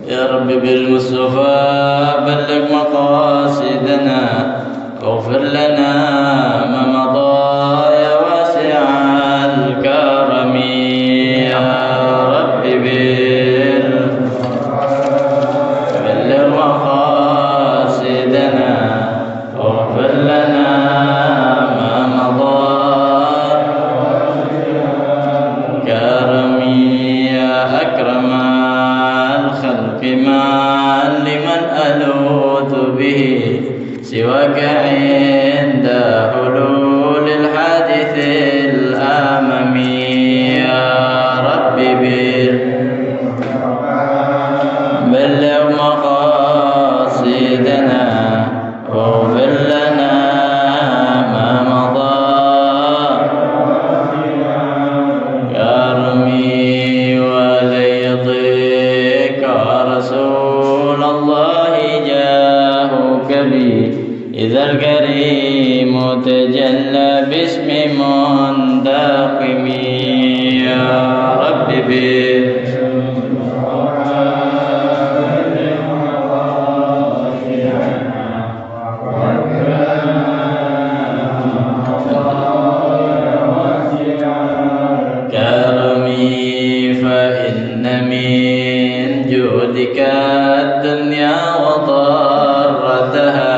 يا رب بالمصطفى بلغ مقاصدنا واغفر لنا ما مضى يا واسع الكرم يا رب بلغ مقاصدنا واغفر لنا ما مضى كرمي يا أكرم الخلق ما لمن ألوذ به سواك عند حلول الحادث الآمم يا رب بلغ مقاصدنا واغفر لنا ما مضى كرمي وليضيق رسول الله جاهك بي إذا الكريم تجلى باسم منتقم يا رب كرمي فإن من جودك الدنيا وضرتها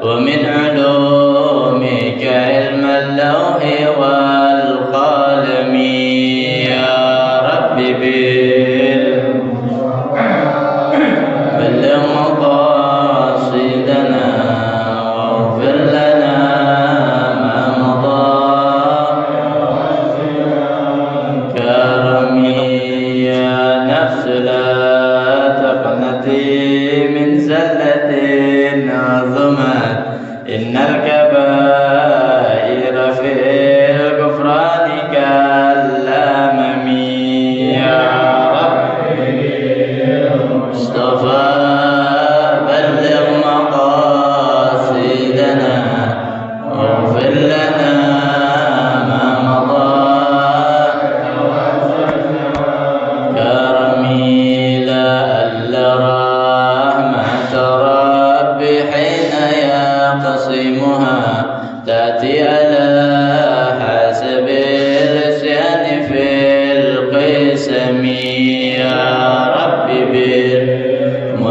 ومن علومك علم اللوح والقلم يا رب بلغ مقاصدنا واغفر لنا ما مضى كرمي يا نفس لا تقنطي من زلة عظمت إن الكبائر في الكفران كالأمم يا رب مصطفى بلغ مقاصدنا واغفر لنا ما مضى كرمي لعل رحمة ربي حين يقسمها تأتي على حسب الإسيان في القسم يا رب بالمصطفى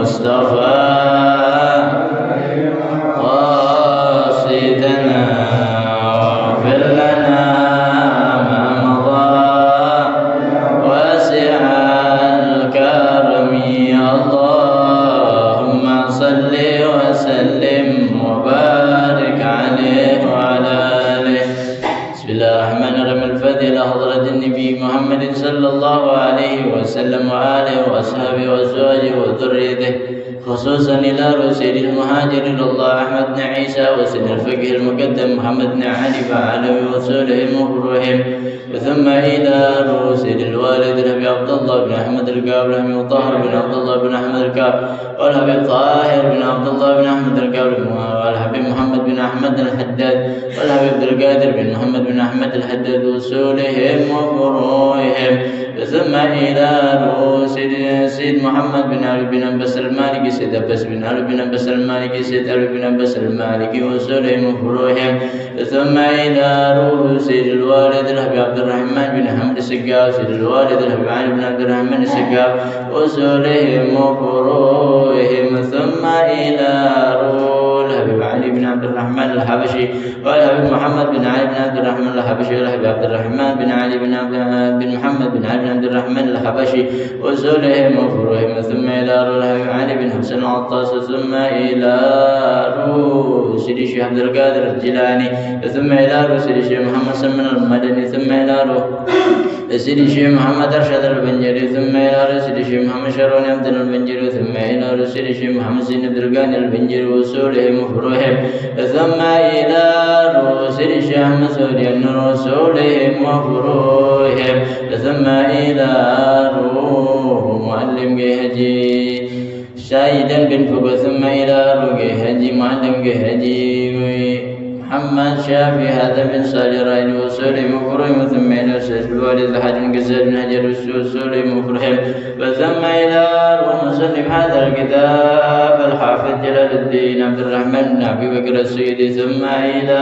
قاصدنا واغفر لنا ما مضى واسع الكرم اللهم صل وسلم وبارك عليه وعلى آله. بسم الله الرحمن الرحيم. الفاتحة إلى حضرة النبي محمد صلى الله عليه وسلم وآله وأصحابه وأزواجه وذريته، خصوصا إلى رسول المهاجر إلى الله أحمد بن عيسى وسن الفقه المقدم محمد بن علي وعلى وصولهم وفروعهم، ثم إلى رسل الوالد الأبي عبد الله بن أحمد الكاب وطاهر بن عبد الله بن أحمد الكاب والحبيب طاهر بن عبد الله بن أحمد الكاب والحبيب محمد بن أحمد الحداد والحبيب عبد القادر بن محمد بن أحمد الحداد وصولهم وفروعهم، ثم إلى رسل سيد محمد بن علي بن أنبس المالكي سيد أبس بن علي بن أنبس المالكي سيد علي بن أنبس المالكي وصولهم وفروعهم، ثم إلى رسل الوالد الحبيب عبد الرحمن بن حمد السقاف سيد الوالد الحبيب علي بن عبد الرحمن السقاف وصولهم وفروعهم، ثم إلى الحبيب علي بن عبد الرحمن الحبشي والحبيب محمد بن علي بن عبد الرحمن الحبشي والحبيب عبد الرحمن بن علي بن محمد بن علي بن عبد الرحمن الحبشي وصولهم وفروعهم، ثم إلى الحبيب علي بن حسن العطاس، ثم إلى رسل الشيخ عبد القادر الجيلاني، ثم إلى رسل الشيخ محمد سلمان المدني، ثم إلى رسل الشيخ محمد أرشد البنجري، ثم إلى رسل الشيخ محمد شارون عبد البنجري، ثم إلى رسل الشيخ محمد زين عبد الغاني البنجري وصولهم وفروعهم، ثم إلى رسل الشيخ مسعود وصولهم وفروعهم، ثم إلى معلم جهجي سيدا بن فقه، ثم إلى رقي هجي معلم جهجي محمد شافي هذا بن صالح رأي وسلم وفرهم ثم إلى سيد الوالد الحاج بن قزال بن هجر وسلم وفرهم وثم إلى ومسلم هذا الكتاب الحافظ جلال الدين عبد الرحمن بن أبي بكر السيدي ثم إلى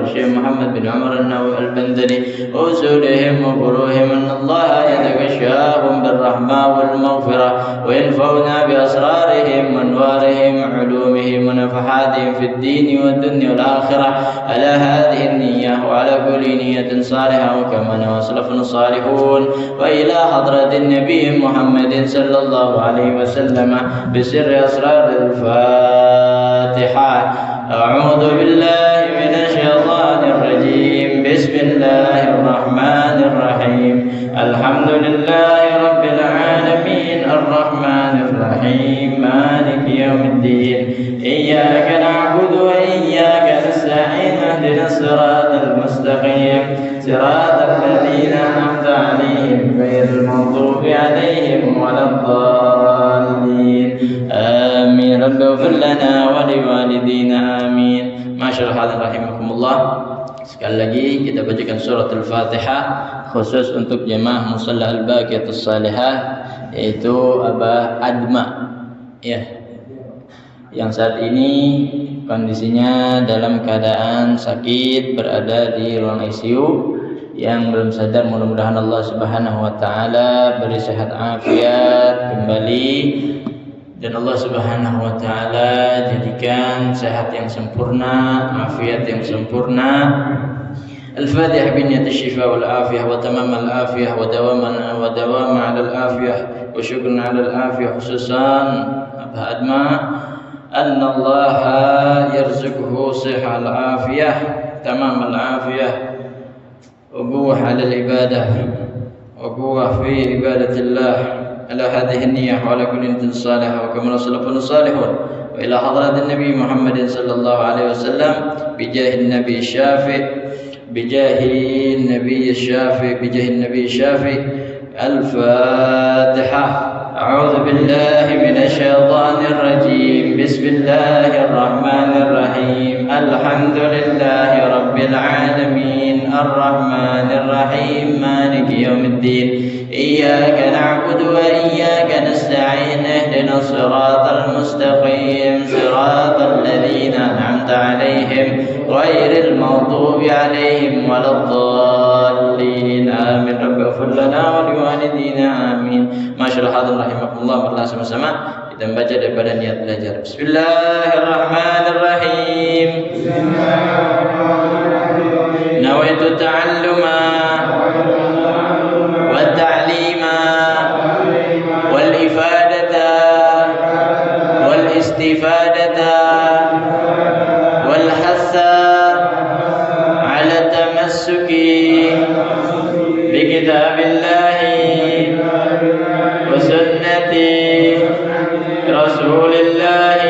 الشيخ محمد بن عمر النووي البندري وأصولهم وفروهم أن الله يتغشاهم بالرحمة والمغفرة وينفعنا بأسرارهم وأنوارهم وعلومهم ونفحاتهم في الدين والدنيا والآخرة على هذه النية وعلى كل نية صالحة وكما وسلفنا الصالحون وإلى حضرة النبي محمد صلى الله عليه وسلم بسر أسرار الفاتحة. أعوذ بالله من الشيطان الرجيم. بسم الله الرحمن الرحيم. الحمد لله رب العالمين الرحمن الرحيم مالك يوم الدين. إياك نعبد وإياك نستعين اهدنا الصراط المستقيم صراط الذين أنعمت عليهم غير المغضوب عليهم ولا الضالين آمين. رب اغفر لنا ولوالدينا آمين. Masyaallah rahimakumullah. Sekali lagi kita bacakan surat Al-Fatihah khusus untuk jemaah Musalla Al-Baqiyatus Salihah, yaitu Abah Adma ya, yang saat ini kondisinya dalam keadaan sakit, berada di ruang ICU, yang belum sadar. Mudah-mudahan Allah Subhanahu wa taala beri sehat afiat kembali, dan Allah Subhanahu wa taala jadikan sehat yang sempurna, afiat yang sempurna. Al-Fatihah binniyati syifa wal afiyah wa tamam al afiyah wa dawama ala al afiyah wa syukran ala al afiyah, khususan Abah Adma anna Allah yarzuquhu sihha al afiyah tamam al afiyah wa quwwah ala al ibadah wa quwwah fi ibadatillah على هذه النية وعلى كل نية صالحة وكما سلفنا الصالحون وإلى حضرة النبي محمد صلى الله عليه وسلم بجاه النبي الشافي الفاتحة. أعوذ بالله من الشيطان الرجيم. بسم الله الرحمن الرحيم. الحمد لله رب العالمين الرحمن الرحيم مالك يوم الدين. إياك نعبد وإياك نستعين اهدنا الصراط المستقيم صراط الذين أنعمت عليهم غير المغضوب عليهم ولا الضالين آمين. رب اغفر لنا ولوالدينا آمين. Masyaallah hadirin rahimakumullah. Marilah sama-sama kita membaca daripada niat belajar. Bismillahirrahmanirrahim. Nawaitu ta'alluma والتعليم والإفادة والاستفادة والحث على التمسك بكتاب الله وسنة رسول الله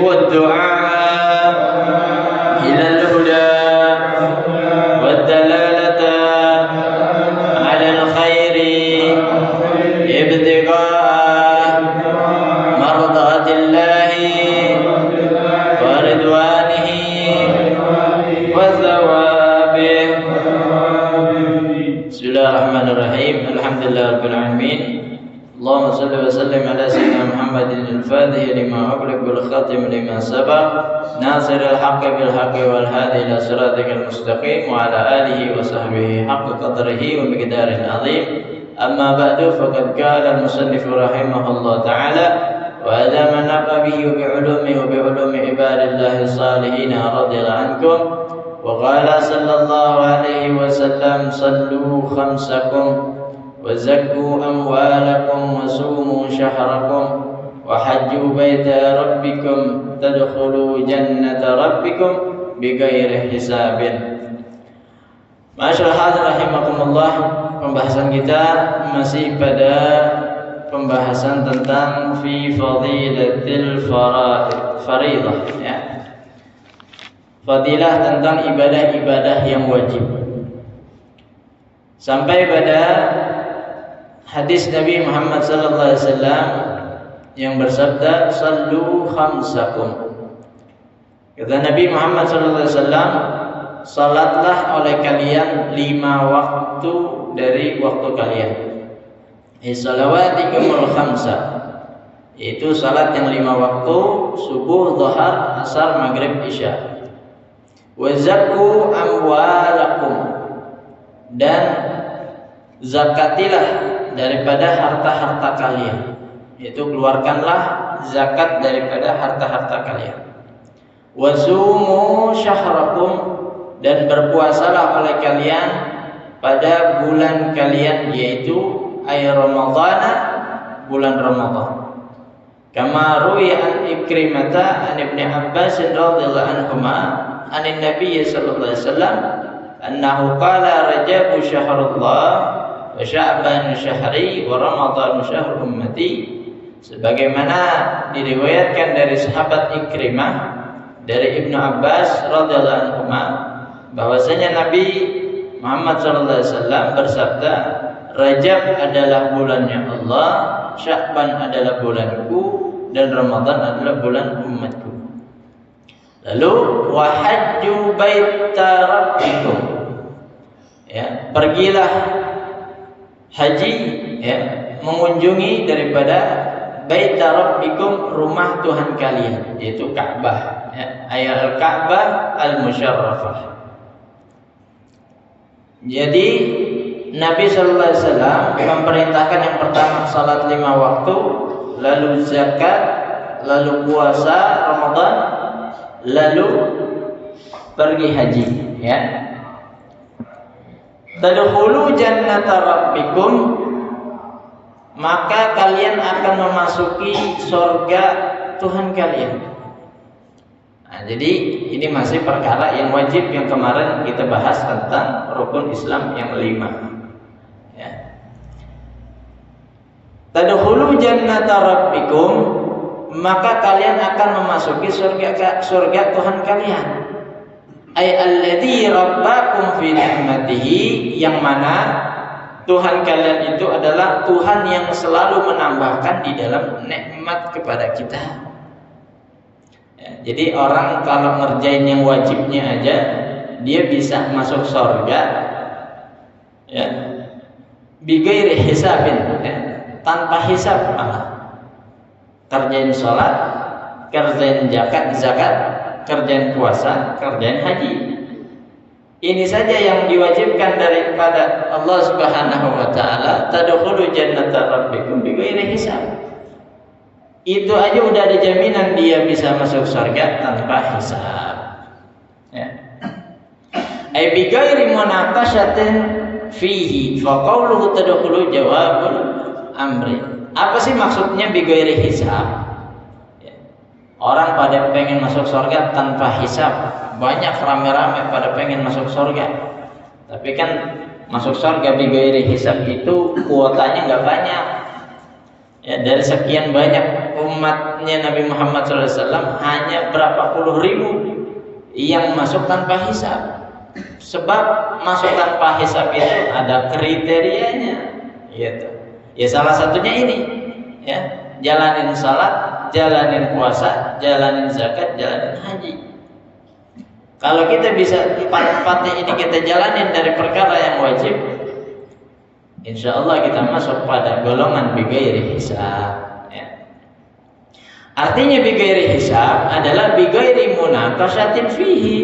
والدعاء إلى الهدى والدلالة على الخير ابتغاء مرضات الله ورضوانه وثوابه. بسم الله الرحمن الرحيم. الحمد لله رب العالمين. اللهم صل وسلم على سيدنا محمد الفاتح لما أغلق والخاتم لما سبق ناصر الحق بالحق والهادي إلى صراطك المستقيم وعلى آله وصحبه حق قدره ومقداره العظيم. أما بعد فقد قال المصنف رحمه الله تعالى وهذا من نفع به وبعلومه وبعلوم عباد الله الصالحين رضي الله عنكم. وقال صلى الله عليه وسلم صلوا خمسكم وزكوا أموالكم وصوموا شهركم وحجوا بيت ربكم تدخلوا جنة ربكم بغير حساب. Masyaallah rahimakumullah. Pembahasan kita masih pada pembahasan tentang fi fadilatil faridah ya. Fadilah tentang ibadah-ibadah yang wajib. Sampai pada hadis Nabi Muhammad sallallahu alaihi wasallam yang bersabda sallu khamsakum. Kata Nabi Muhammad SAW, salatlah oleh kalian 5 waktu dari waktu kalian. Salawatikumul khamsa, itu salat yang 5 waktu: subuh, zuhur, asar, maghrib, isya. Wa zakku amwalakum, dan zakatilah daripada harta-harta kalian. Itu keluarkanlah zakat daripada harta-harta kalian. Wasumu syahrakum, dan berpuasalah oleh kalian pada bulan kalian, yaitu Ramadan, bulan Ramadan. Kama ruwiya an Ikrimata an Ibnu Abbas radhiyallahu anhuma an Nabi sallallahu alaihi wasallam annahu qala Rajab syahrullah wa Sya'ban syahri wa Ramadan syahr ummati. Sebagaimana diriwayatkan dari sahabat Ikrimah dari Ibnu Abbas radhiyallahu anhu bahwasanya Nabi Muhammad sallallahu alaihi wasallam bersabda, Rajab adalah bulannya Allah, Sya'ban adalah bulanku, dan Ramadan adalah bulan umatku. Lalu wa hajju baita rabbikum, ya, pergilah haji, ya, mengunjungi daripada baita rabbikum, rumah Tuhan kalian, yaitu Ka'bah, ya, Al-Ka'bah al-Musyarrafah. Jadi Nabi sallallahu alaihi wasallam memerintahkan yang pertama salat 5 waktu, lalu zakat, lalu puasa Ramadan, lalu pergi haji, ya. Tadkhulu jannata rabbikum, maka kalian akan memasuki surga Tuhan kalian. Nah, jadi ini masih perkara yang wajib yang kemarin kita bahas tentang rukun Islam yang 5. Ya. Tadkhulu jannata rabbikum, maka kalian akan memasuki surga Tuhan kalian. Ay alladzi rabbakum fi ni'matihi, yang mana Tuhan kalian itu adalah Tuhan yang selalu menambahkan di dalam nikmat kepada kita. Ya, jadi orang kalau ngerjain yang wajibnya aja dia bisa masuk surga, ya, bighairi hisabin, ya, tanpa hisab malah. Kerjain sholat, kerjain zakat, kerjain puasa, kerjain haji. Ini saja yang diwajibkan daripada Allah Subhanahu wa taala, tadkhulu jannata rabbikum bighairi hisab. Itu aja udah ada jaminan dia bisa masuk surga tanpa hisab. Ya. Ai bighairi munaqashatin fihi, fa qawluhu tadkhulu jawabul amri. Apa sih maksudnya bighairi hisab? Ya. Orang pada pengen masuk surga tanpa hisab. Banyak rame-rame pada pengen masuk surga. Tapi kan masuk surga bighairi hisab itu kuotanya nggak banyak. Ya, dari sekian banyak umatnya Nabi Muhammad SAW hanya berapa puluh ribu yang masuk tanpa hisab. Sebab masuk tanpa hisab itu ada kriterianya, gitu. Ya salah satunya ini, ya, jalanin salat, jalanin puasa, jalanin zakat, jalanin haji. Kalau kita bisa empat-empatnya ini kita jalanin dari perkara yang wajib, insya Allah kita masuk pada golongan bighairi hisab. Ya. Artinya bighairi hisab adalah bighairi munaqashatin fihi.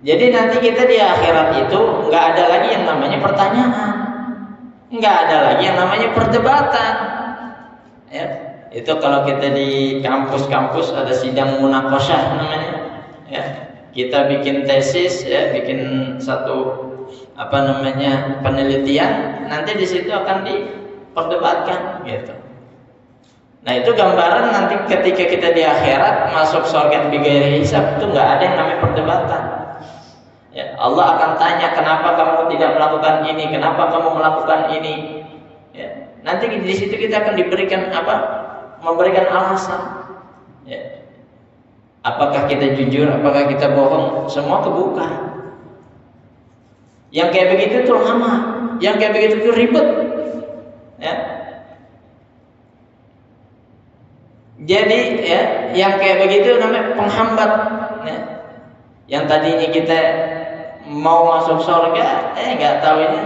Jadi nanti kita di akhirat itu nggak ada lagi yang namanya pertanyaan, nggak ada lagi yang namanya perdebatan. Ya. Itu kalau kita di kampus-kampus ada sidang munaqashah namanya. Ya. Kita bikin tesis, ya, bikin satu penelitian, nanti di situ akan diperdebatkan, gitu. Nah itu gambaran nanti ketika kita di akhirat masuk surga bighairi hisab itu nggak ada yang namanya perdebatan. Ya, Allah akan tanya kenapa kamu tidak melakukan ini, kenapa kamu melakukan ini. Ya, nanti di situ kita akan diberikan memberikan alasan. Ya. Apakah kita jujur, apakah kita bohong, semua kebuka. Yang kayak begitu tuh lama, yang kayak begitu tuh ribet, ya. Jadi ya, yang kayak begitu namanya penghambat ya. Yang tadinya kita mau masuk surga, nggak tahu ini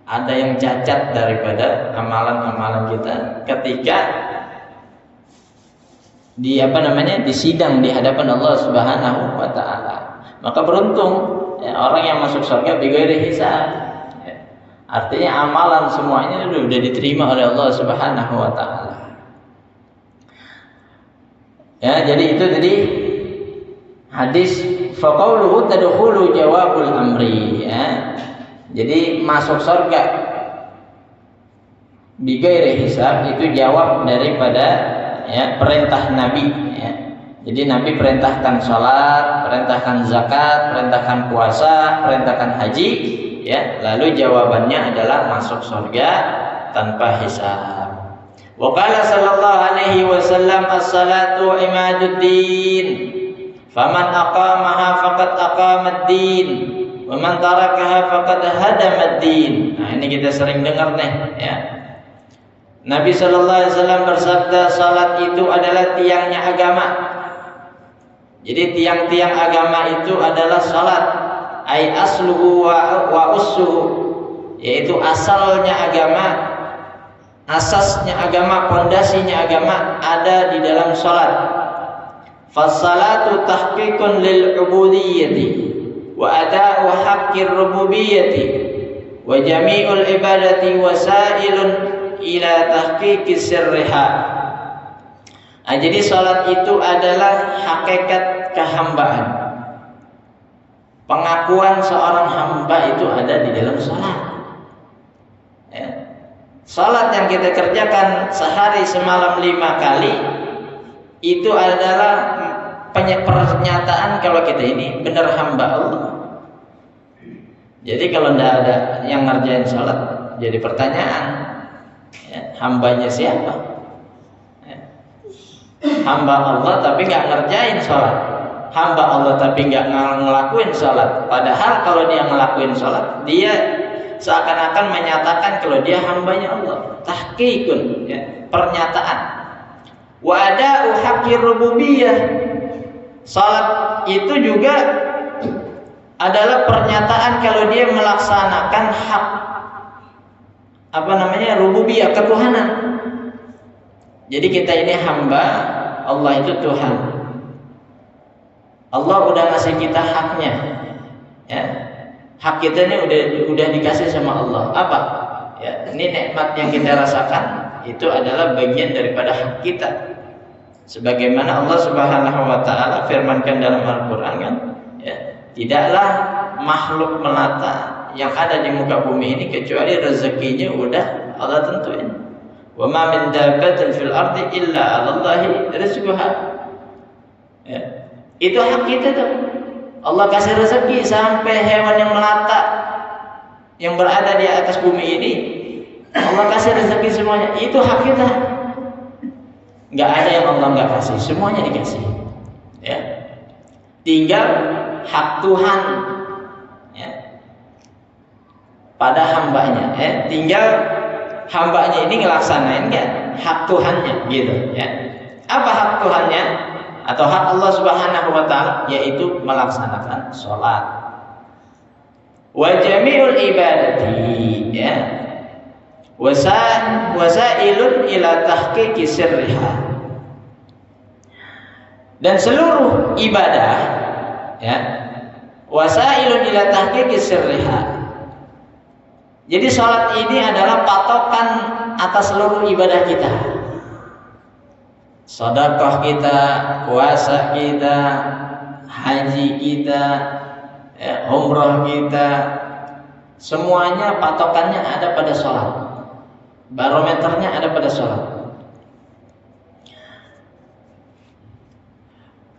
ada yang cacat daripada amalan-amalan kita ketika disidang di hadapan Allah Subhanahu wa taala. Maka beruntung ya, orang yang masuk surga bighairi hisab. Ya. Artinya amalan semuanya sudah diterima oleh Allah Subhanahu wa taala. Ya, jadi itu tadi hadis faqauluhu tadkhulu jawabul amri ya. Jadi masuk surga bighairi hisab itu jawab daripada ya perintah Nabi ya. Jadi Nabi perintahkan salat, perintahkan zakat, perintahkan puasa, perintahkan haji ya. Lalu jawabannya adalah masuk surga tanpa hisab. Wa qala sallallahu alaihi wasallam as-salatu imaduddin. Faman aqamaha faqad aqamad-din. Wa man tarakaha faqad hadamad-din. Nah, ini kita sering dengar nih ya. Nabi sallallahu alaihi wasallam bersabda, salat itu adalah tiangnya agama. Jadi tiang-tiang agama itu adalah salat. Ai asluhu wa ussuhu. Yaitu asalnya agama, asasnya agama, pondasinya agama ada di dalam salat. Fas-salatu tahqiqun lil ubudiyyati wa ada'u haqqir rububiyyati wa jami'ul ibadati wasailun ila tahqiqis sirriha. Jadi salat itu adalah hakikat kehambaan. Pengakuan seorang hamba itu ada di dalam salat. Ya. Salat yang kita kerjakan sehari semalam 5 kali itu adalah pernyataan kalau kita ini benar hamba Allah. Jadi kalau tidak ada yang ngerjain salat, jadi pertanyaan, ya, hambanya siapa? Ya. Hamba Allah tapi nggak ngerjain salat, hamba Allah tapi nggak ngelakuin salat. Padahal kalau dia ngelakuin salat, dia seakan-akan menyatakan kalau dia hambanya Allah. Tahqiqun, ya, pernyataan. Wa ada'u haqqir rububiyyah. Salat itu juga adalah pernyataan kalau dia melaksanakan hak rububiyah, ketuhanan. Jadi kita ini hamba, Allah itu Tuhan. Allah udah ngasih kita haknya. Ya. Hak kita ini udah dikasih sama Allah. Apa? Ya, ini nikmat yang kita rasakan itu adalah bagian daripada hak kita. Sebagaimana Allah Subhanahu wa taala firmankan dalam Al-Qur'an kan, ya, tidaklah makhluk melata yang ada di muka bumi ini kecuali rezekinya udah Allah tentuin. Wa ma min dabbatin fil ardi illa 'alallahi rizquha. Ya. Itu hak kita tuh. Allah kasih rezeki sampai hewan yang melata yang berada di atas bumi ini, Allah kasih rezeki semuanya. Itu hak kita. Nggak ada yang Allah nggak kasih, semuanya dikasih. Ya. Tinggal hak Tuhan ya, pada hambanya. Ya. Tinggal hambanya ini ngelaksanain nggak hak Tuhannya, gitu. Ya. Apa hak Tuhannya atau hak Allah Subhanahu wa taala? Yaitu melaksanakan sholat. Wa jami'ul ibadati ya. Wasailun ila tahqiqi sirriha. Dan seluruh ibadah ya, wasailun ila tahqiqi sirriha. Jadi salat ini adalah patokan atas seluruh ibadah kita. Sedekah kita, puasa kita, haji kita, ya, umrah kita, semuanya patokannya ada pada salat. Barometernya ada pada sholat.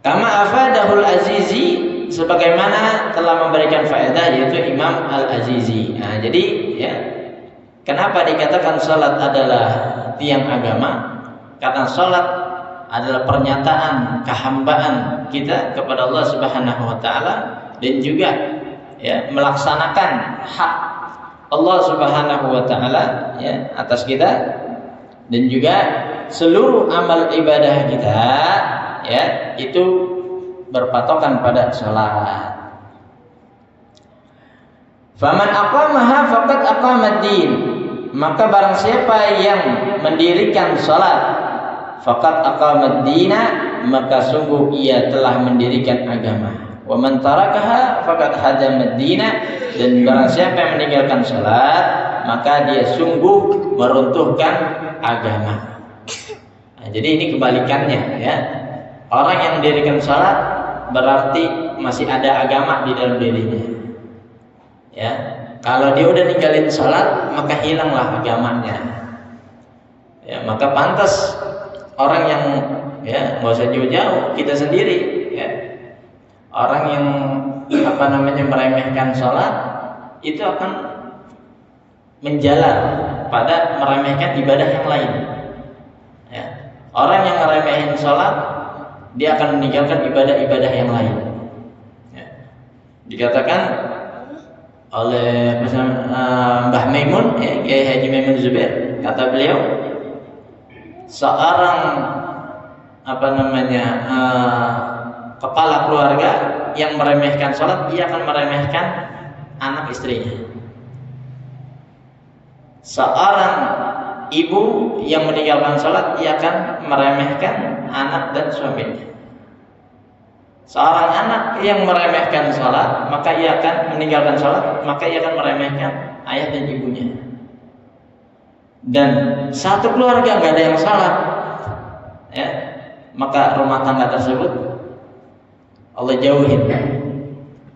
Kama afadahul Azizi, sebagaimana telah memberikan faedah yaitu Imam Al-Azizi. Nah, jadi ya, kenapa dikatakan sholat adalah tiang agama? Karena sholat adalah pernyataan kehambaan kita kepada Allah Subhanahu wa taala dan juga ya, melaksanakan hak Allah Subhanahu wa taala ya atas kita, dan juga seluruh amal ibadah kita ya itu berpatokan pada salat. Faman aqamaha faqad aqamad-din. Maka barang siapa yang mendirikan salat, faqad aqamad-dina, maka sungguh ia telah mendirikan agama. Wa man tarakaha faqad hadamad-dina, dan barang siapa yang meninggalkan salat, maka dia sungguh meruntuhkan agama. Nah, jadi ini kebalikannya ya. Orang yang mendirikan salat berarti masih ada agama di dalam dirinya. Ya, kalau dia udah ninggalin salat, maka hilanglah agamanya. Ya, maka pantas orang yang ya nggak usah jauh-jauh, kita sendiri ya. Orang yang meremehkan salat itu akan menjalar pada meremehkan ibadah yang lain. Ya. Orang yang meremehin salat, dia akan meninggalkan ibadah-ibadah yang lain. Ya. Dikatakan oleh Mbah Maimun, ya, Kiai Haji Maimun Zubair, kata beliau, seorang kepala keluarga yang meremehkan salat, dia akan meremehkan anak istrinya. Seorang ibu yang meninggalkan salat, ia akan meremehkan anak dan suaminya. Seorang anak yang meremehkan salat, maka ia akan meninggalkan salat, maka ia akan meremehkan ayah dan ibunya. Dan satu keluarga nggak ada yang salat, ya, maka rumah tangga tersebut Allah jauhin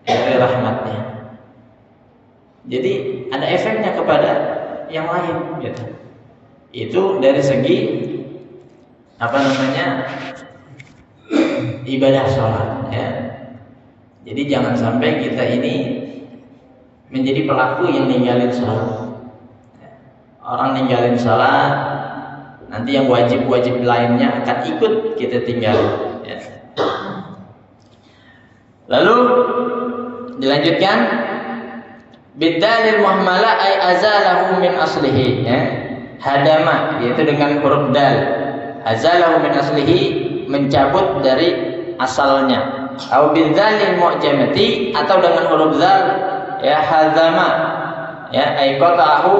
dari rahmatnya. Jadi ada efeknya kepada yang lain, gitu. Itu dari segi ibadah sholat, ya. Jadi jangan sampai kita ini menjadi pelaku yang ninggalin sholat. Orang ninggalin sholat, nanti yang wajib-wajib lainnya akan ikut kita tinggalin, ya. Lalu dilanjutkan, bidalil muhmala ay azalahu min aslihi, ya. Hadama, yaitu dengan huruf dal, azalahu min aslihi, mencabut dari asalnya. Au bidzalil mu'jamati, atau dengan huruf zal, ya, hadzama, ya, ay qata'ahu,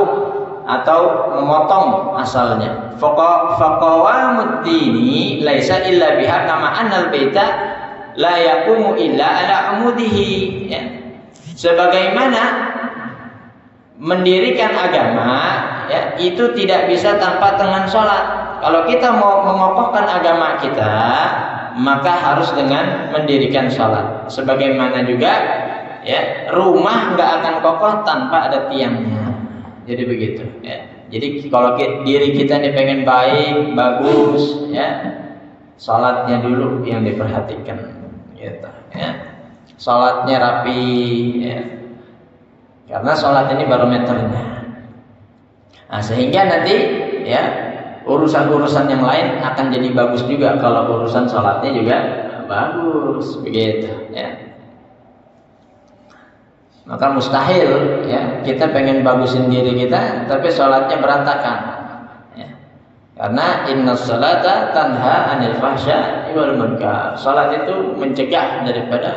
atau memotong asalnya. Faqawamud dini laisa illa biha, kama annal baita la yaqumu illa ala amudihi, ya. Sebagaimana mendirikan agama, ya, itu tidak bisa tanpa dengan sholat. Kalau kita mau mengokohkan agama kita, maka harus dengan mendirikan sholat. Sebagaimana juga, ya, rumah nggak akan kokoh tanpa ada tiangnya. Jadi begitu, ya. Jadi kalau diri kita ini pengen baik, bagus, ya, sholatnya dulu yang diperhatikan, gitu, ya. Sholatnya rapi, ya. Karena sholat ini barometernya. Nah, sehingga nanti, ya, urusan-urusan yang lain akan jadi bagus juga kalau urusan sholatnya juga bagus, begitu, ya. Maka mustahil, ya, kita pengen bagusin diri kita tapi sholatnya berantakan, ya. Karena innas sholata tanha anil fahsya'i wal munkar. Sholat itu mencegah daripada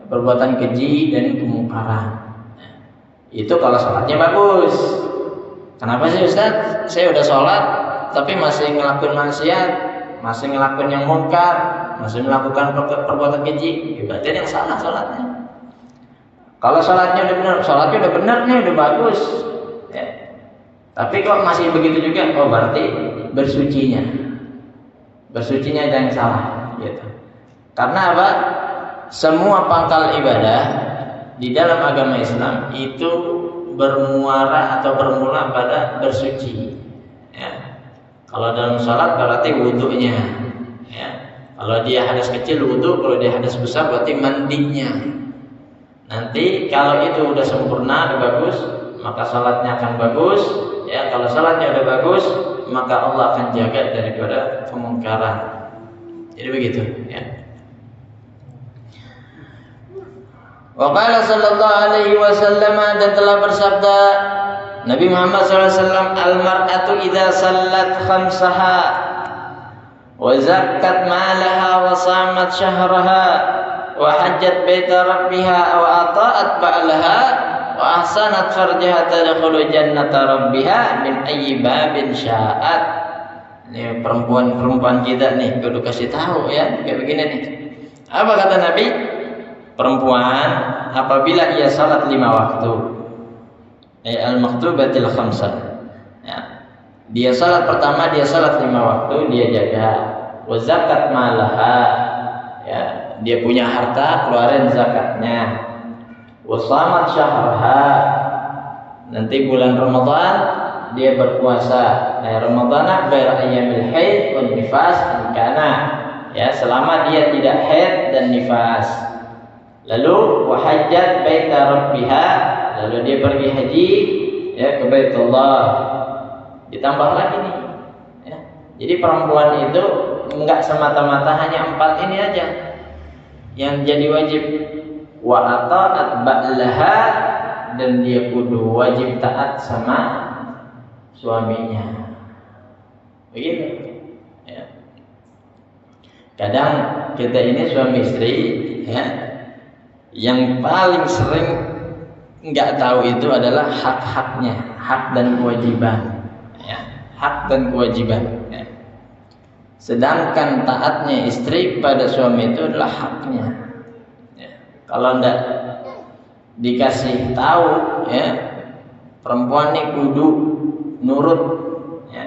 perbuatan keji dan kemungkaran. Itu kalau sholatnya bagus. Kenapa sih Ustaz? Saya udah sholat tapi masih ngelakuin maksiat, masih ngelakuin yang munkar, masih melakukan perbuatan keji. Berarti yang salah sholatnya. Kalau sholatnya udah benar nih, udah bagus, ya. Tapi kok masih begitu juga, oh berarti bersucinya yang salah, gitu. Karena apa? Semua pangkal ibadah di dalam agama Islam itu bermuara atau bermula pada bersuci, ya. Kalau dalam sholat berarti wudunya, ya. Kalau dia hadas kecil wudu, kalau dia hadas besar berarti mandinya. Nanti kalau itu udah sempurna, udah bagus, maka sholatnya akan bagus, ya. Kalau sholatnya udah bagus, maka Allah akan jaga daripada kemungkaran. Jadi begitu, ya. Wa qala sallallahu alaihi wasallam, dan telah bersabda Nabi Muhammad SAW, al-mar'atu idza sallat khamsaha wa zakkat malaha wa shamat syahraha wa hajjat baita rabbiha wa ata'at ba'laha wa ahsanat farjaha tadkhulu jannata rabbiha min ayyi babin sya'at. Ini perempuan kita nih kudu kasih tahu ya, kayak begini nih. Apa kata Nabi? Perempuan apabila ia salat 5 waktu, al-maktubatil khamsah, ya. Dia salat pertama, dia salat 5 waktu, dia jaga. Wa zakat malaha, ya, dia punya harta, keluarin zakatnya. Wa shamat syahraha, nanti bulan Ramadan dia berpuasa. Ramadhan ghair ayyamil haid wal nifas kana, ya, selama dia tidak haid dan nifas. Lalu wa hajjat baita rabbiha, lalu dia pergi haji, ya, ke Baitullah. Ditambah lagi nih, ya. Jadi perempuan itu enggak semata-mata hanya 4 ini aja yang jadi wajib. Wa ata'at ba'laha, dan dia kudu wajib taat sama suaminya. Begitu, ya. Kadang kita ini suami istri, ya, yang paling sering nggak tahu itu adalah hak-haknya, hak dan kewajiban, ya, hak dan kewajiban, ya. Sedangkan taatnya istri pada suami itu adalah haknya, ya. Kalau nggak dikasih tahu, ya, perempuan ini kudu nurut, ya,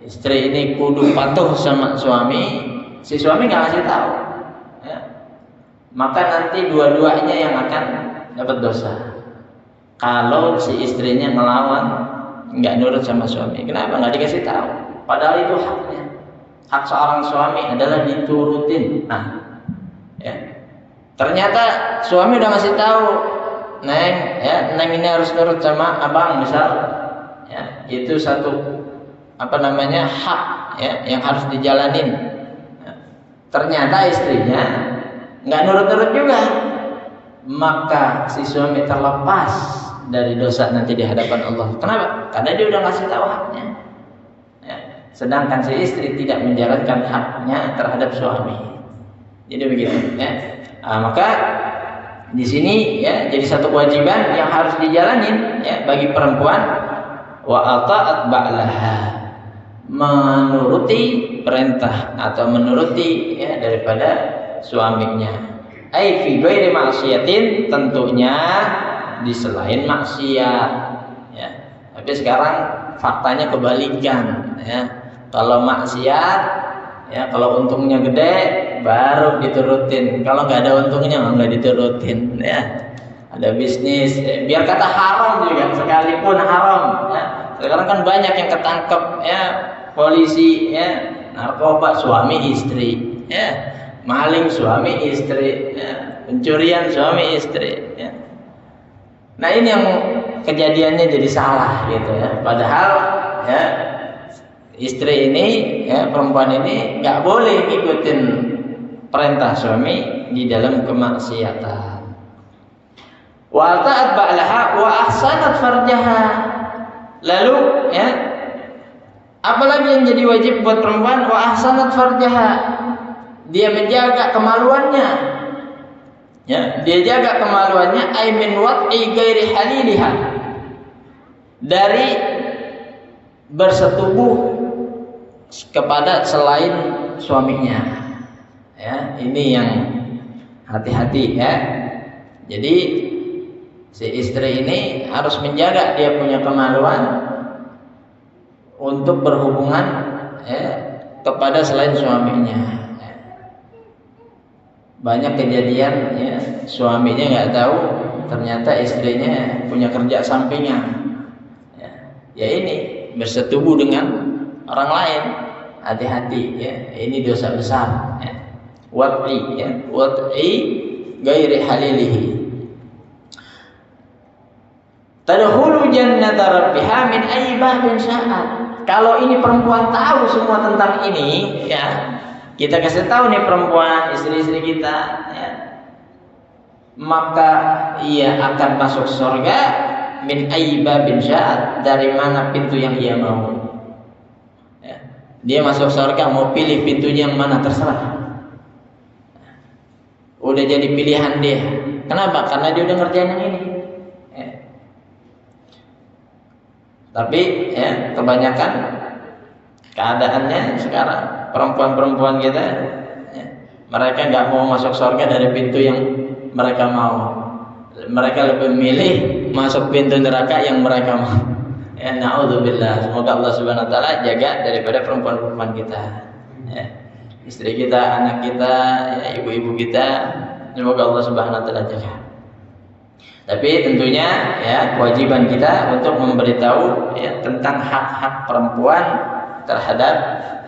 istri ini kudu patuh sama suami, si suami nggak ngasih tahu, ya, maka nanti dua-duanya yang akan dapat dosa. Kalau si istrinya ngelawan, nggak nurut sama suami, kenapa nggak dikasih tahu? Padahal itu haknya. Hak seorang suami adalah diturutin. Nah, ya, ternyata suami udah ngasih tahu, Neng, ya, Neng ini harus nurut sama abang misal, ya, itu satu hak, ya, yang harus dijalanin. Ya, ternyata istrinya nggak nurut-nurut juga, maka si suami terlepas dari dosa nanti di hadapan Allah. Kenapa? Karena dia udah ngasih tahu haknya, ya, sedangkan si istri tidak menjalankan haknya terhadap suami. Jadi begitu, ya. Maka di sini, ya, jadi satu kewajiban yang harus dijalanin, ya, bagi perempuan, wa ata'at ba'laha, menuruti perintah atau menuruti, ya, daripada suaminya. Ai fi ghairi ma'siyatin, tentunya di selain maksiat, ya. Tapi sekarang faktanya kebalikan, ya. Kalau maksiat, ya, kalau untungnya gede baru diturutin, kalau nggak ada untungnya nggak diturutin, ya. Ada bisnis, ya, biar kata haram juga sekalipun haram, ya. Sekarang kan banyak yang ketangkep, ya, polisi, ya, narkoba suami istri, ya, maling suami istri, ya, pencurian suami istri, ya. Nah, ini yang kejadiannya jadi salah gitu, ya. Padahal, ya, istri ini, ya, perempuan ini nggak boleh ngikutin perintah suami di dalam kemaksiatan. Wa ta'at ba'laha wa ahsanat farjaha. Lalu, ya, apalagi yang jadi wajib buat perempuan? Wa ahsanat farjaha, dia menjaga kemaluannya, ya, dia jaga kemaluannya, ay min wat'i ghairi haliliha, dari bersetubuh kepada selain suaminya, ya. Ini yang hati-hati, ya. Jadi si istri ini harus menjaga dia punya kemaluan untuk berhubungan, ya, kepada selain suaminya, ya. Banyak kejadian, ya, suaminya nggak tahu ternyata istrinya punya kerja sampingan, ya. Ya, ini bersetubuh dengan orang lain, hati-hati, ya, ini dosa besar, ya. Wat'i, ya, wat'i ghairi halilihi. Tadkhulu jannata rabbiha min ayyi babin sya'at. Kalau ini perempuan tahu semua tentang ini, ya, kita kasih tahu nih perempuan, istri-istri kita, ya, maka ia akan masuk surga min ayyi babin sya'at, dari mana pintu yang ia mau. Dia masuk surga mau pilih pintunya yang mana terserah. Udah jadi pilihan dia. Kenapa? Karena dia udah ngerjain yang ini. Ya. Tapi ya kebanyakan keadaannya sekarang perempuan-perempuan kita, ya, mereka nggak mau masuk surga dari pintu yang mereka mau. Mereka lebih milih masuk pintu neraka yang mereka mau. Ya, na'udzubillah. Semoga Allah Subhanahu wa taala jaga daripada perempuan-perempuan kita. Ya. Istri kita, anak kita, ya, ibu-ibu kita, semoga Allah Subhanahu wa taala jaga. Tapi tentunya ya kewajiban kita untuk memberitahu ya tentang hak-hak perempuan terhadap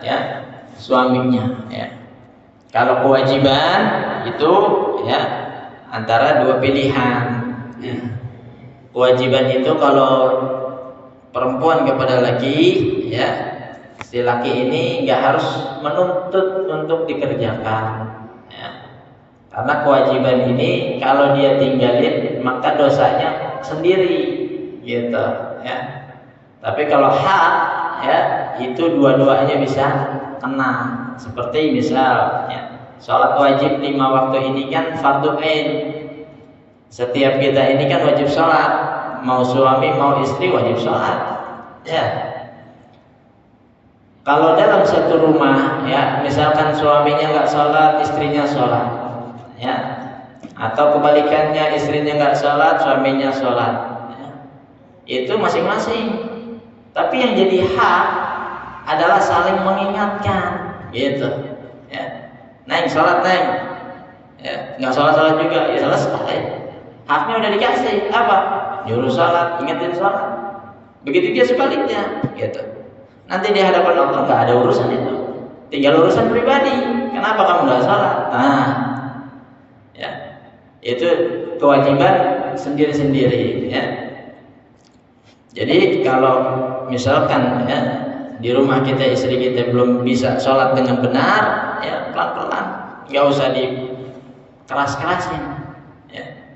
ya suaminya ya. Kalau kewajiban itu ya antara dua pilihan ya. Kewajiban itu kalau perempuan kepada laki ya, si laki ini nggak harus menuntut untuk dikerjakan ya. Karena kewajiban ini kalau dia tinggalin maka dosanya sendiri gitu ya. Tapi kalau hak ya itu dua-duanya bisa kena. Seperti misal ya, sholat wajib 5 waktu ini kan fardu ain. Setiap kita ini kan wajib sholat, mau suami mau istri wajib sholat ya. Kalau dalam satu rumah ya, misalkan suaminya nggak sholat, istrinya sholat ya, atau kebalikannya istrinya nggak sholat, suaminya sholat ya. Itu masing-masing. Tapi yang jadi hak adalah saling mengingatkan gitu ya. Neng sholat neng ya, nggak sholat juga ya selesai. Haknya udah dikasih, apa? Nyuruh sholat, ingetin sholat. Begitu dia sebaliknya, gitu. Nanti di hadapan Allah nggak ada urusan itu, tinggal urusan pribadi. Kenapa kamu nggak sholat? Nah, ya itu kewajiban sendiri-sendiri. Ya. Jadi kalau misalkan ya di rumah kita istri kita belum bisa sholat dengan benar, ya pelan-pelan, nggak usah dikeras-kerasin.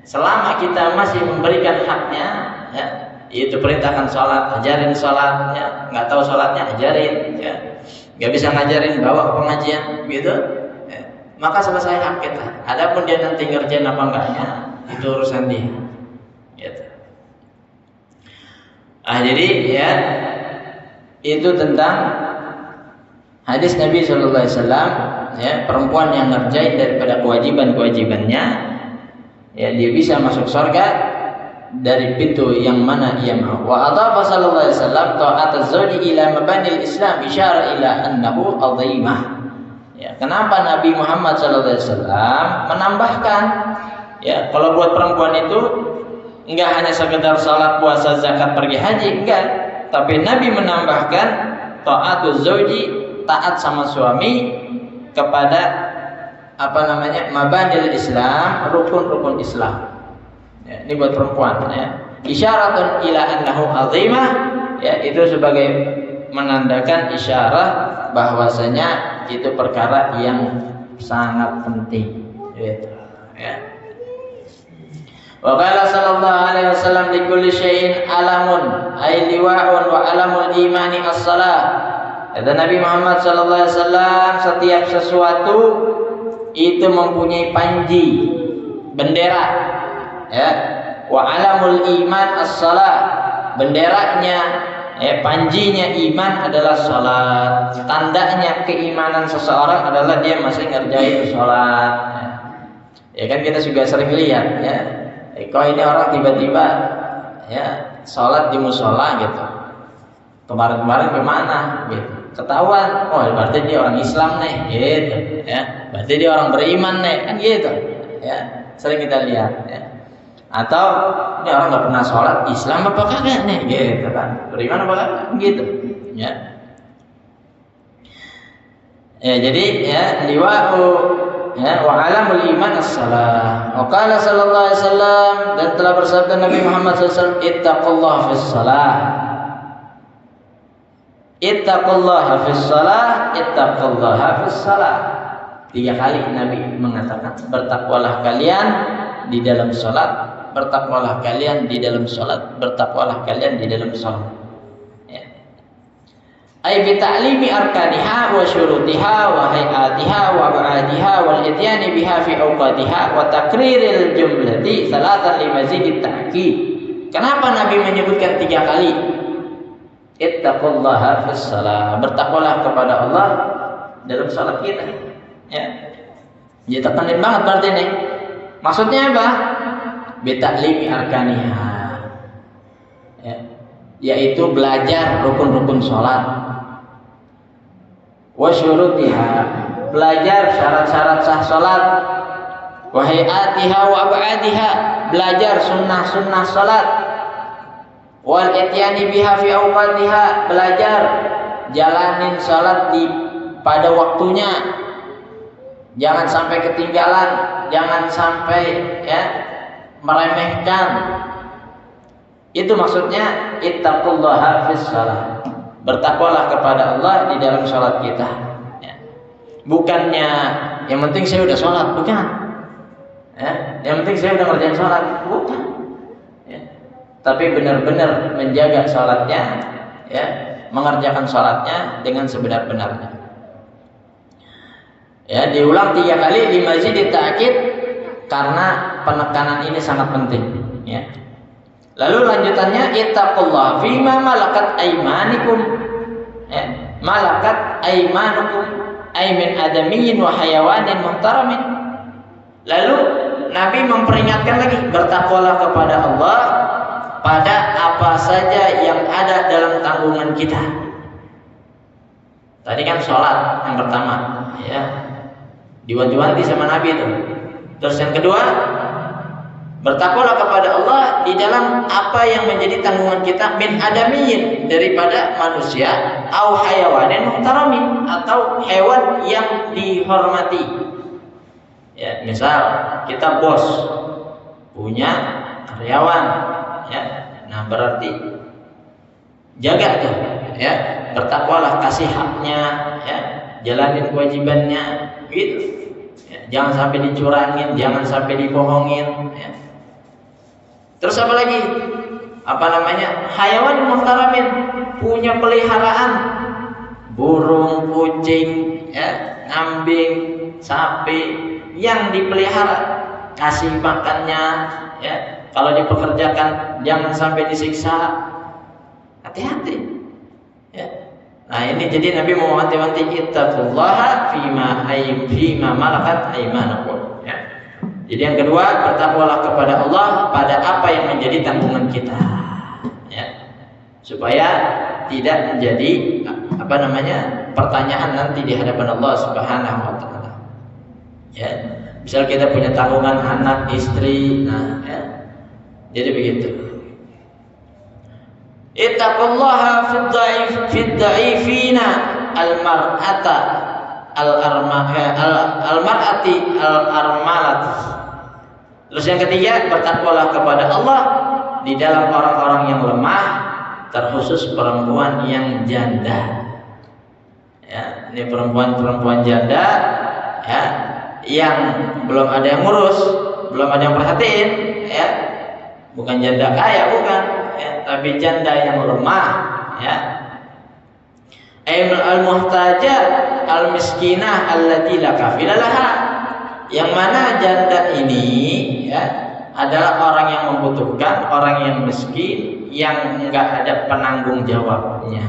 Selama kita masih memberikan haknya, ya, itu perintahkan sholat, ajarin sholat, ya, nggak tahu sholatnya ajarin, ya, nggak bisa ngajarin bawa ke pengajian, gitu, ya, maka selesai hak kita. Adapun dia nanti ngerjain apa enggaknya, itu urusan dia, gitu. Jadi ya itu tentang hadis Nabi Shallallahu Alaihi Wasallam, ya, perempuan yang ngerjain daripada kewajiban-kewajibannya. Ya, dia bisa masuk surga dari pintu yang mana ia mau. Wa adhafa sallallahu alaihi wasallam ta'at az-zawji ila mabanil Islam isyara ila annahu 'azimah. Ya, kenapa Nabi Muhammad sallallahu alaihi wasallam menambahkan ya kalau buat perempuan itu enggak hanya sekedar salat, puasa, zakat, pergi haji, enggak, tapi Nabi menambahkan ta'atuz zawji, taat sama suami kepada mabanil Islam, rukun-rukun Islam. Ya, ini buat perempuan ya. Isyaratun ila annahu azimah, ya, itu sebagai menandakan isyarat bahwasanya itu perkara yang sangat penting gitu ya. Wa qala sallallahu alaihi wasallam li kulli syai'in alamun ay liwa'un wa alamul imani as-salah. Kata Nabi Muhammad sallallahu alaihi wasallam, setiap sesuatu itu mempunyai panji, bendera ya. Wa alamul iman as-salat, benderanya ya, panjinya iman adalah salat. Tandanya keimanan seseorang adalah dia masih ngerjain salat ya. Ya kan kita juga sering lihat ya, kok ini orang tiba-tiba ya salat di musola gitu, kemarin-kemarin kemana gitu, ketahuan, oh berarti dia orang Islam nih gitu ya, berarti dia orang beriman nih kan gitu ya, sering kita lihat ya. Atau ini orang nggak pernah sholat, Islam apa kagak nih gitu kan, beriman apa kagak gitu ya. Ya jadi ya liwa'u ya wa alamul iman as-salah. Wa qala sallallahu alaihi wasallam, dan telah bersabda Nabi Muhammad SAW, ittaqullah fis salah. Ittaqullaha fis salah, ittaqullaha fis salah. 3 kali Nabi mengatakan, bertakwalah kalian di dalam salat, bertakwalah kalian di dalam salat, bertakwalah kalian di dalam salat. Ya. Ay bi ta'limi arkaniha wa syurutiha wa hayatiha wa ab'adiha wal ityani biha fi awqatiha wa takriril jumlati salatan li mazidit ta'kid. Kenapa Nabi menyebutkan 3 kali? Ittaqullaha fis shalah. Bertakwalah kepada Allah dalam salat kita. Ya. Ya tekanin banget berarti nih. Maksudnya apa? Bi ta'limi arkaniha. Ya. Yaitu belajar rukun-rukun salat. Wa syurutiha, belajar syarat-syarat sah salat. Wa hayatiha wa ab'adiha, belajar sunnah-sunnah salat. Wal ityani biha fi awqatiha, belajar jalanin salat pada waktunya. Jangan sampai ketinggalan, jangan sampai meremehkan. Itu maksudnya ittaqullaha fis shalah. Bertakwalah kepada Allah di dalam sholat kita. Ya. Bukannya yang penting saya udah sholat, bukan. Ya. Yang penting saya udah ngerjain sholat, bukan. Ya. Tapi benar-benar menjaga sholatnya, ya, mengerjakan sholatnya dengan sebenar-benarnya. Ya, diulang 3 kali lima mazidit ta'kid karena penekanan ini sangat penting. Ya. Lalu lanjutannya ittaqullah fima malakat aymanikum. Ya, malakat aymanukum ay min adamiyyin wa hayawanin muhtaramin. Lalu Nabi memperingatkan lagi, bertakwalah kepada Allah pada apa saja yang ada dalam tanggungan kita. Tadi kan sholat yang pertama, ya, diwanti-wanti sama Nabi itu. Terus yang kedua, bertakwalah kepada Allah di dalam apa yang menjadi tanggungan kita min adamiyyin, daripada manusia, au hayawanin muhtaramin, atau hewan yang dihormati. Ya, misal kita bos punya karyawan, ya, nah berarti jaga tuh, ya, bertakwalah, kasih haknya, ya, jalanin kewajibannya, gitu. Ya, jangan sampai dicurangin, jangan sampai dibohongin, ya. Terus apa lagi? Apa namanya? Hayawan muhtaramin, punya peliharaan, burung, kucing, ya, kambing, sapi yang dipelihara, kasih makannya, ya. Kalau dipekerjakan jangan sampai disiksa. Hati-hati. Ya. Nah, ini jadi Nabi mau wanti-wanti ittaqullaha fima malakat aymanukum. Ya. Jadi yang kedua, bertakwalah kepada Allah pada apa yang menjadi tanggungan kita, ya, supaya tidak menjadi pertanyaan nanti di hadapan Allah Subhanahu wa taala. Ya, misal kita punya tanggungan anak, istri, nah, ya, jadi begitu. Ittaqullaha fid dha'ifina al-mar'ata al-mar'ati al-armalat. Terus yang ketiga, bertakwalah kepada Allah di dalam orang-orang yang lemah, terkhusus perempuan yang janda. Ya, ini perempuan janda, ya, yang belum ada yang ngurus, belum ada yang perhatiin, ya. Bukan janda kaya, bukan, ya, tapi janda yang lemah, ya. Al-muhtajah al-miskinah allati la kafila laha. Yang mana janda ini, ya, adalah orang yang membutuhkan, orang yang miskin, yang enggak ada penanggung jawabnya.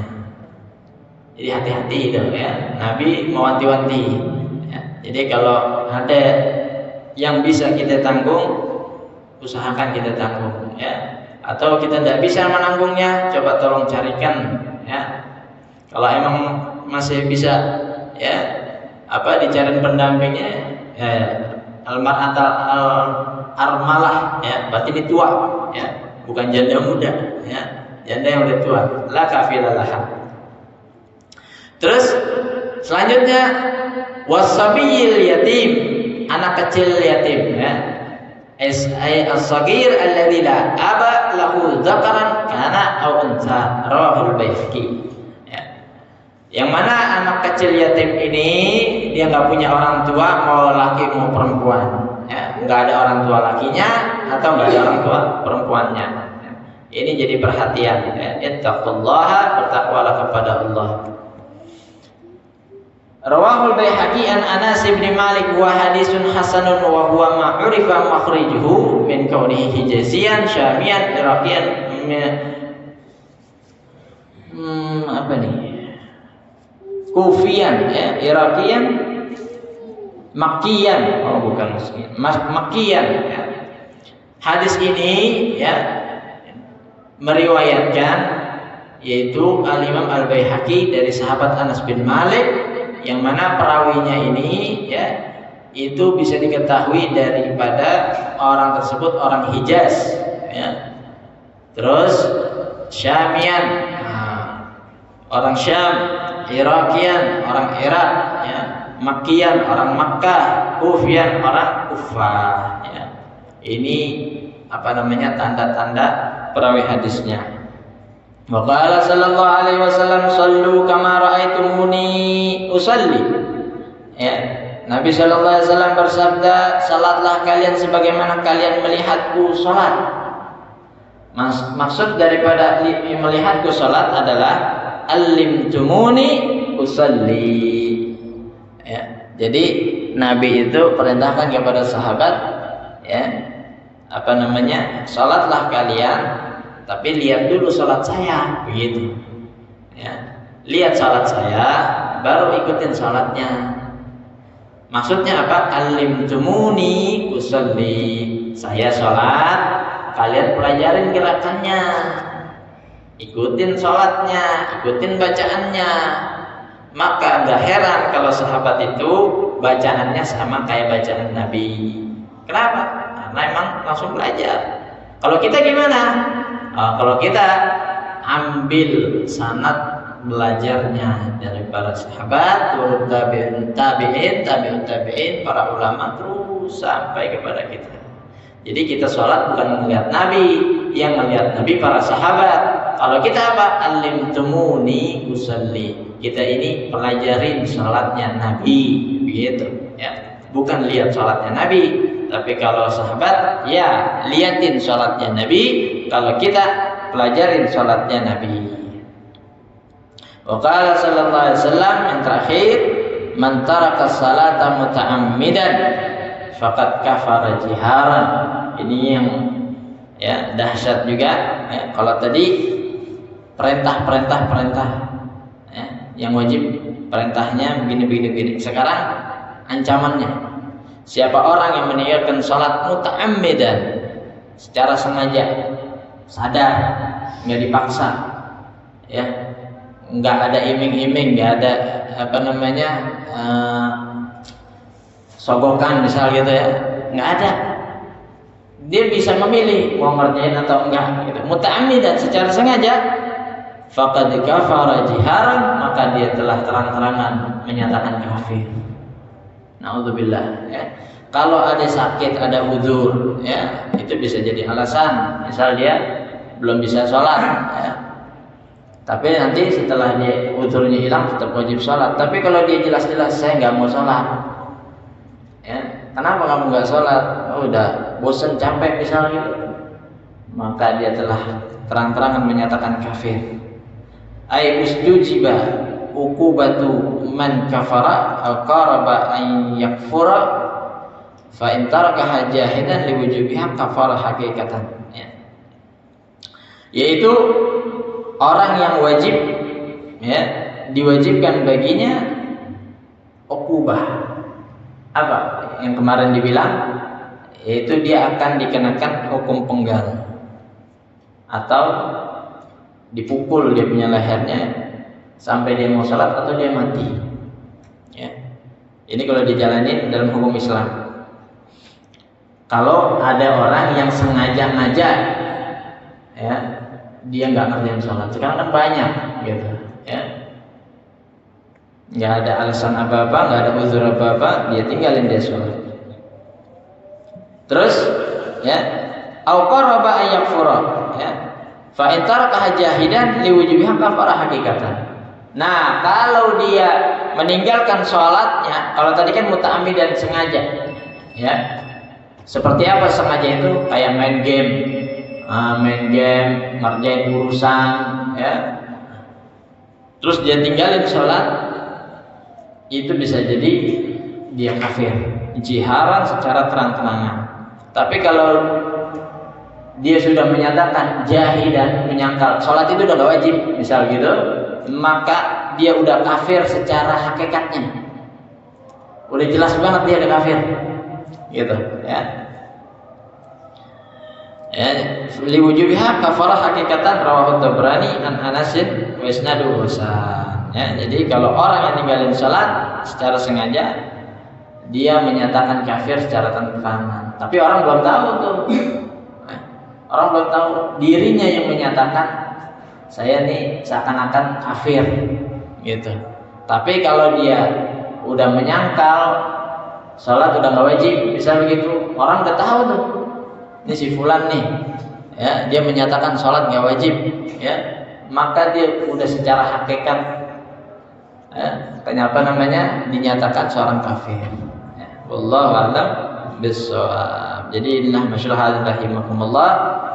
Jadi hati-hati itu, ya. Nabi mewanti-wanti, ya. Jadi kalau ada yang bisa kita tanggung, usahakan kita tanggung, ya. Atau kita tidak bisa menanggungnya, coba tolong carikan, ya. Kalau emang masih bisa, ya, dicariin pendampingnya, ya, al-mar'at al-armalah, ya, berarti ini tua, ya, bukan janda muda, ya, janda yang udah tua, la kafilalah. Terus selanjutnya wasabiyil yatim, anak kecil yatim, ya, as-saghir alladzi la aba lahu dzakaran kana aw untha, rawahul Baihaqi. Yang mana anak kecil yatim ini dia nggak punya orang tua, mau laki mau perempuan, ya, nggak ada orang tua lakinya atau nggak ada orang tua perempuannya. Ya. Ini jadi perhatian. Ya. Ittaqullaha, bertakwalah kepada Allah. Rawahul Baihaqi an Anas bin Malik wa hadisun hasanun wa huwa ma urifa makhrijuhu min kaunihi hijaziyan syamiyan iraqiyan kufiyan ya, iraqiyan makkiyan, oh bukan makkiyan ya. Hadis ini ya meriwayatkan yaitu Al-Imam Al-Baihaqi dari sahabat Anas bin Malik, yang mana perawinya ini ya itu bisa diketahui daripada orang tersebut orang Hijaz ya. Terus Syamian, orang Syam, Iraqian, orang Irak ya, Makkian, orang Makkah, Kufian, orang Kufah ya. Ini tanda-tanda perawi hadisnya. Wa qala sallallahu alaihi wasallam sallu kama raaitumuni usalli. Ya, Nabi sallallahu alaihi wasallam bersabda, salatlah kalian sebagaimana kalian melihatku salat. Maksud daripada melihatku salat adalah allimtumuni usalli. Ya, jadi Nabi itu perintahkan kepada sahabat ya, salatlah kalian, tapi lihat dulu salat saya, begitu. Ya, lihat salat saya, baru ikutin salatnya. Maksudnya apa? Alimtumuni usolli. Saya salat, kalian pelajarin gerakannya, ikutin salatnya, ikutin bacaannya. Maka gak heran kalau sahabat itu bacaannya sama kayak bacaan Nabi. Kenapa? Karena emang langsung belajar. Kalau kita gimana? Kalau kita ambil sanad belajarnya dari para sahabat, turun tabi'in, para ulama terus sampai kepada kita. Jadi kita sholat bukan melihat Nabi, yang melihat Nabi para sahabat. Kalau kita apa? Alimtumuni usalli. Kita ini pelajarin sholatnya Nabi, begitu ya. Bukan lihat sholatnya Nabi. Tapi kalau sahabat, ya liatin sholatnya Nabi. Kalau kita pelajarin sholatnya Nabi. Wa qala sallallahu alaihi wasallam, yang terakhir, man taraka salata muta'ammidan faqad kafara jiharan. Ini yang ya dahsyat juga ya. Kalau tadi perintah ya, yang wajib perintahnya begini. Sekarang ancamannya, siapa orang yang meninggalkan salat muta'ammidan secara sengaja, sadar, nggak dipaksa, ya, nggak ada iming-iming, nggak ada sogokan misal gitu ya, nggak ada. Dia bisa memilih mau ngerjain atau enggak, gitu. Muta'ammidan secara sengaja, faqad kafara jiharan, maka dia telah terang-terangan menyatakan kafir. Na'udzubillah ya. Kalau ada sakit, ada uzur ya, itu bisa jadi alasan. Misal dia belum bisa sholat ya. Tapi nanti setelah dia uzurnya hilang tetap wajib sholat. Tapi kalau dia jelas-jelas saya nggak mau sholat ya, kenapa kamu nggak sholat? Oh, udah bosan, capek misalnya, maka dia telah terang-terangan menyatakan kafir. Ai usjujiba uqubatu man kafara aw qaraba an yakfura fa in taraka jahidan liwujubiha kafara hakikatan ya. Yaitu orang yang wajib ya, diwajibkan baginya uqubah. Apa yang kemarin dibilang, yaitu dia akan dikenakan hukum penggal atau dipukul dia punya lehernya sampai dia mau sholat atau dia mati ya. Ini kalau dijalanin dalam hukum Islam. Kalau ada orang yang sengaja ya, dia nggak ngerjain sholat, sekarang kan banyak gitu ya, nggak ada alasan apa-apa, nggak ada uzur apa-apa, dia tinggalin dia sholat. Terus ya, au qaraba ayakfura ya, fa in taraka jahidan liwujubiha kafara hakikatan. Nah, kalau dia meninggalkan sholatnya, kalau tadi kan muta'ammidan sengaja ya. Seperti apa sengaja itu? Kayak main game, ngerjain urusan ya, terus dia tinggalin sholat, itu bisa jadi dia kafir jiharan secara terang-terangan. Tapi kalau dia sudah menyatakan jahidan, menyangkal sholat itu udah gak wajib misal gitu, maka dia udah kafir secara hakikatnya, udah jelas banget dia udah kafir gitu ya. Ya, liwujubiha kafarah hakikatan rawahu Tabrani an Anasin wa isnaduhu hasan. Ya, jadi kalau orang yang ninggalin salat secara sengaja dia menyatakan kafir secara terang-terangan. Tapi orang belum tahu tuh. Orang belum tahu, dirinya yang menyatakan saya nih seakan-akan kafir gitu. Tapi kalau dia udah menyangkal salat udah nggak wajib, bisa begitu, orang udah tahu tuh. Ini si fulan nih, ya, dia menyatakan sholat nggak wajib, ya, maka dia udah secara hakikat, ya, kenapa namanya dinyatakan seorang kafir. Ya, wallahu a'lam bishawab. Jadi inilah masyaallah rahimakumullah.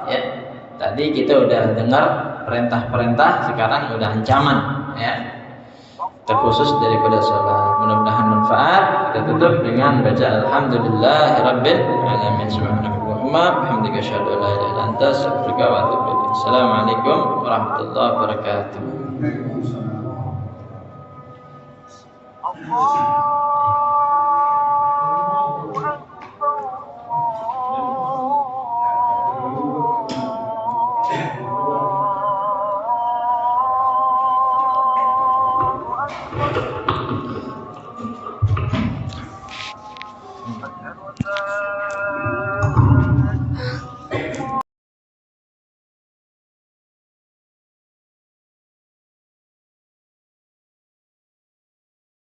Ya, tadi kita udah dengar perintah-perintah, sekarang udah ancaman, ya, terkhusus daripada sholat. Mudah-mudahan manfaat. Kita tutup dengan baca alhamdulillahirabbil alamin. Subhanakallahumma bihamdika asyhadu an la ilaha illa anta astaghfiruka wa atubu ilaik. Assalamualaikum warahmatullahi wabarakatuh. أشهد أن لا